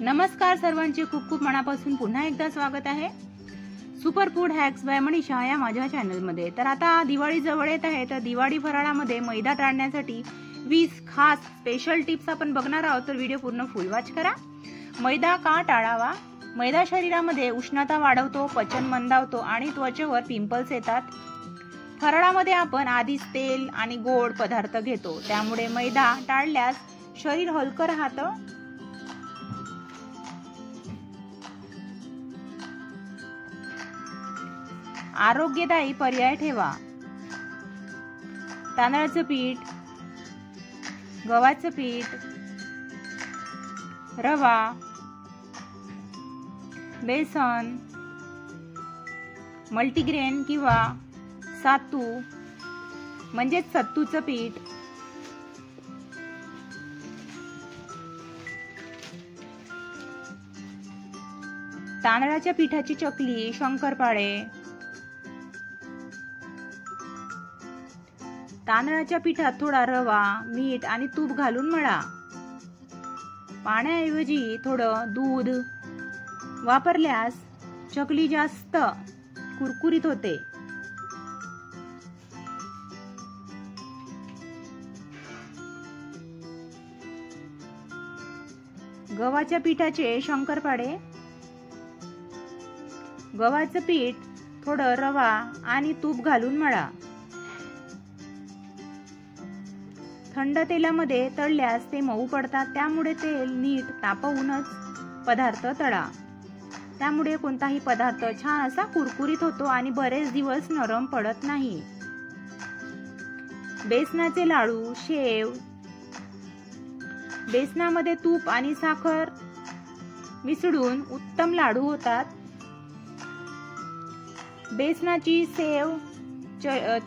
नमस्कार सर्वांचे खूप खूप मनापासून पुन्हा एकदा स्वागत आहे super food hacks by Manisha या माझ्या चॅनल मध्ये। तर आता दिवाळी जवळ येत आहे, तर दिवाळी फराळामध्ये मैदा टाळण्यासाठी 20 खास स्पेशल टिप्स आपण बघणार आहोत। तर व्हिडिओ पूर्ण फुल वॉच करा। मैदा का टाळावा? मैदा शरीरामध्ये उष्णता वाढवतो, पचन मंदावतो आणि त्वचेवर पिंपल्स येतात। फराळामध्ये आपण आधीच तेल आणि गोड पदार्थ घेतो, त्यामुळे मैदा टाळल्यास शरीर हलकं राहतं। आरोग्यदायी पर्याय ठेवा। तांदळाचं पीठ, गव्हाचं पीठ, रवा, बेसन, मल्टीग्रेन किंवा सातू म्हणजेच सत्तूचं पीठ, तांदळाच्या पिठाची चकली, शंकरपाळे, तांदळाच्या पिठात थोडा रवा, मीठ आणि तूप घालून मळा। पाण्याऐवजी थोडं दूध वापरल्यास चकली जास्त कुरकुरीत होते। गव्हाच्या पिठाचे शंकरपाळे, गव्हाचं पीठ थोडं रवा आणि तूप घालून मळा। थंड तेलामध्ये तळल्यास ते मऊ पडतात, त्यामुळे तेल नीट तापवूनच पदार्थ तळा। त्यामुळे कोणताही पदार्थ छान असा कुरकुरीत होतो आणि बरेच दिवस नरम पडत नाही। बेसनाचे लाडू, शेव, बेसनामध्ये तूप आणि साखर मिसळून उत्तम लाडू होतात। बेसनाची सेव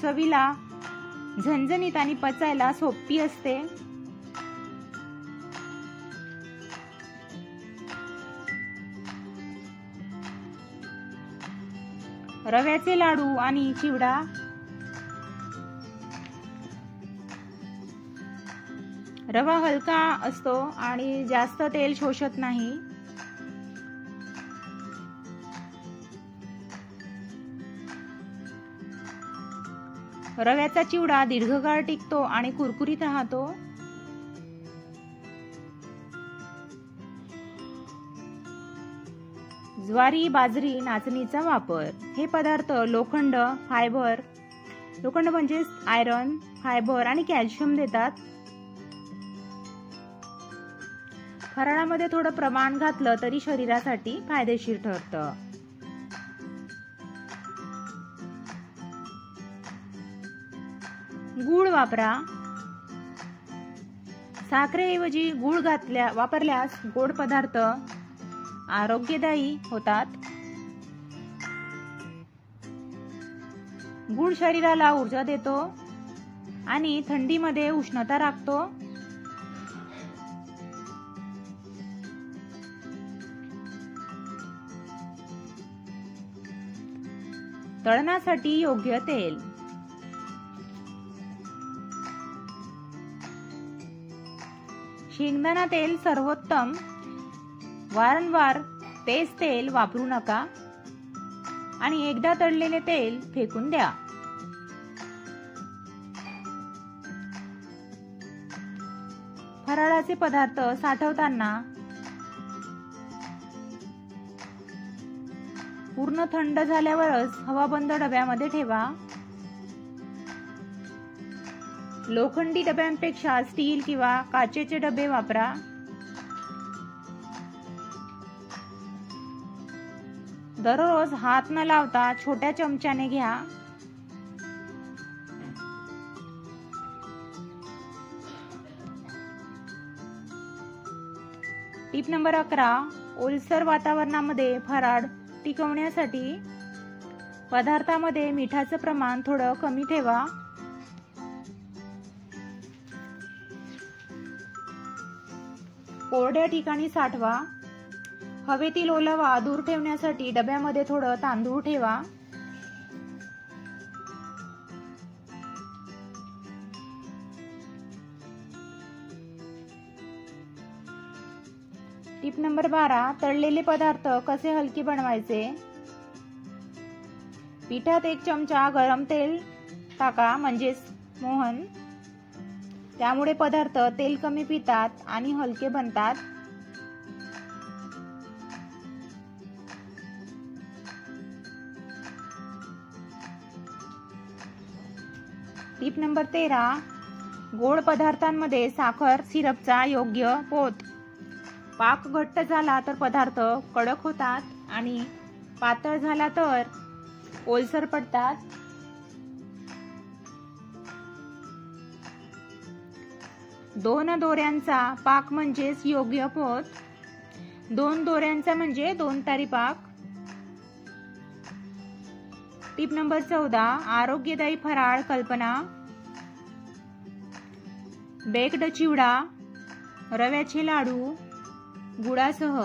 चवीला झणझणीत आणि पचायला सोपी असते। रव्याचे लाडू आणि चिवडा, रवा हलका असतो आणि जास्त तेल शोषत नाही। रव्याचा चिवडा दीर्घकाळ टिकतो आणि कुरकुरीत राहतो। ज्वारी, बाजरी, नाचणीचा वापर, हे पदार्थ लोखंड म्हणजे आयरन, फायबर आणि कॅल्शियम देतात। फराळामध्ये थोडं प्रमाण घातलं तरी शरीरासाठी फायदेशीर ठरतं। गूळ वापरा। साखरेऐवजी गूळ वापरल्यास गोड पदार्थ आरोग्यदायी होतात। गूळ शरीराला ऊर्जा देतो आणि थंडीमध्ये उष्णता राखतो। तळण्यासाठी योग्य तेल, शेंगदाणा तेल सर्वोत्तम। वारंवार तेच तेल वापरू नका आणि एकदा तळलेले तेल फेकून द्या। फराळाचे पदार्थ साठवताना पूर्ण थंड झाल्यावरच हवाबंद डब्यामध्ये ठेवा। लोखंडी डब्यांपेक्षा स्टील किंवा काचेचे डबे वापरा। दररोज हात न लावता छोट्या चमच्याने घ्या। टिप नंबर 11, ओलसर वातावरणामध्ये फराळ टिकवण्यासाठी पदार्थामध्ये मिठाचं प्रमाण थोडं कमी ठेवा। कोरड्या ठिकाणी साठवा। हवेतील ओलावा दूर ठेवण्यासाठी डब्यामध्ये थोडं तांदूळ ठेवा। टिप नंबर 12, तळलेले पदार्थ कसे हलके बनवायचे। पिठात 1 चमचा गरम तेल टाका, म्हणजेच मोहन। त्यामुळे पदार्थ तेल कमी पितात आणि हलके बनतात। टिप नंबर 13, गोड पदार्थांमध्ये साखर सिरपचा योग्य पोत। पाक घट्ट झाला तर पदार्थ कडक होतात आणि पातळ झाला तर ओलसर पडतात। दोन दोऱ्यांचा पाक म्हणजेच योग्य पोत। 2 दोऱ्यांचा म्हणजे 2 तारी पाक। टिप नंबर 14, आरोग्यदायी फराळ कल्पना। बेक्ड चिवडा, रव्याचे लाडू गुळासह,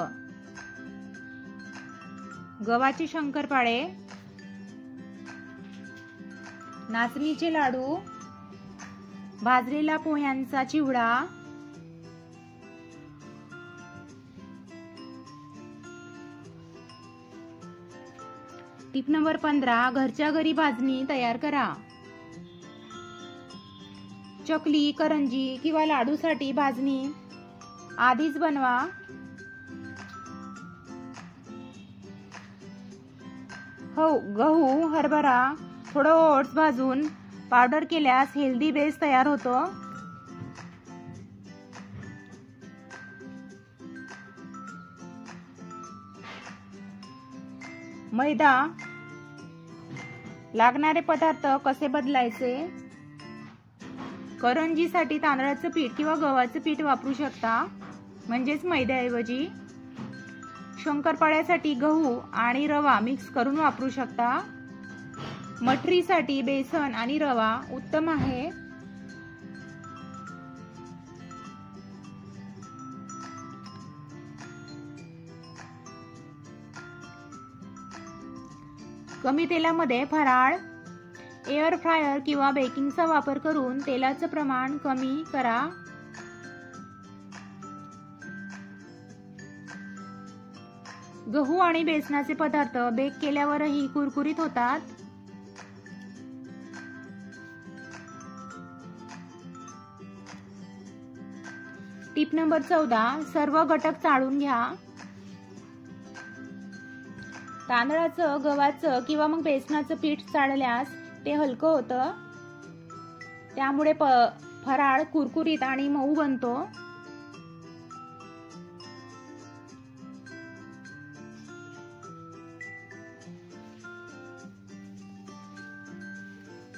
गव्हाचे शंकरपाळे, नाचणीचे लाडू, भाजलेला पोह्यांचा चिवडा, टिप नंबर 15, घरच्या घरी भाजणी तयार करा। चकली, करंजी किंवा लाडूसाठी भाजणी आधीच बनवा। गहू, हरभरा, थोडं ओट्स भाजून पावडर केल्यास हेल्दी बेस तयार होतो। मैदा, लागणारे पदार्थ कसे बदलायचे। करंजीसाठी तांदळाचं पीठ किंवा गव्हाचं पीठ वापरू शकता, म्हणजेच मैद्याऐवजी। शंकरपाळ्यासाठी गहू आणि रवा मिक्स करून वापरू शकता। मठरीसाठी बेसन आणि रवा उत्तम आहे। कमी तेलामध्ये फराळ, एअर फ्रायर किंवा बेकिंगचा वापर करून तेलाचं प्रमाण कमी करा। गहू आणि बेसनाचे पदार्थ बेक केल्यावरही कुरकुरीत होतात। टिप नंबर 14, सर्व घटक चाळून घ्या। तांदळाचं, गव्हाचं किंवा मग बेसनाचं पीठ चाळल्यास ते हलकं होतं, त्यामुळे फराळ कुरकुरीत आणि मऊ बनतो।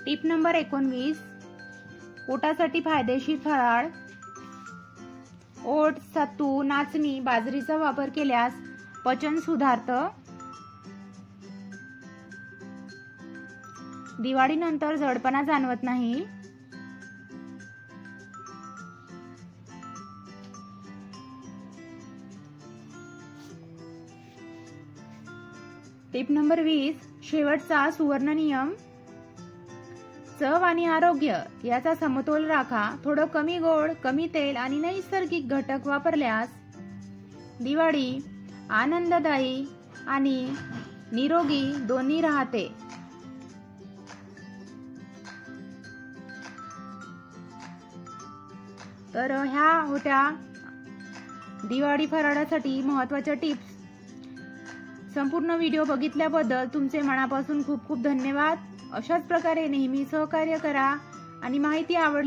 टिप नंबर 19, पोटासाठी फायदेशीर फराळ। ओट्स, सत्तू, नाचणी, बाजरीचा वापर केल्यास पचन सुधारतं। दिवाळीनंतर जडपणा जाणवत नाही। टिप नंबर 20, शेवटचा सुवर्ण नियम। चव आणि आरोग्य याचा समतोल राखा। थोडं कमी गोड, कमी तेल आणि नैसर्गिक घटक वापरल्यास दिवाळी आनंददायी आणि निरोगी दोन्ही राहते। तर ह्या होत्या दिवाळी फराळासाठी महत्त्वाच्या टिप्स। संपूर्ण व्हिडिओ बघितल्याबद्दल तुमचे मनापासून खूप खूप धन्यवाद। अशाच प्रकारे नेहमी सहकार्य करा आणि माहिती आवडली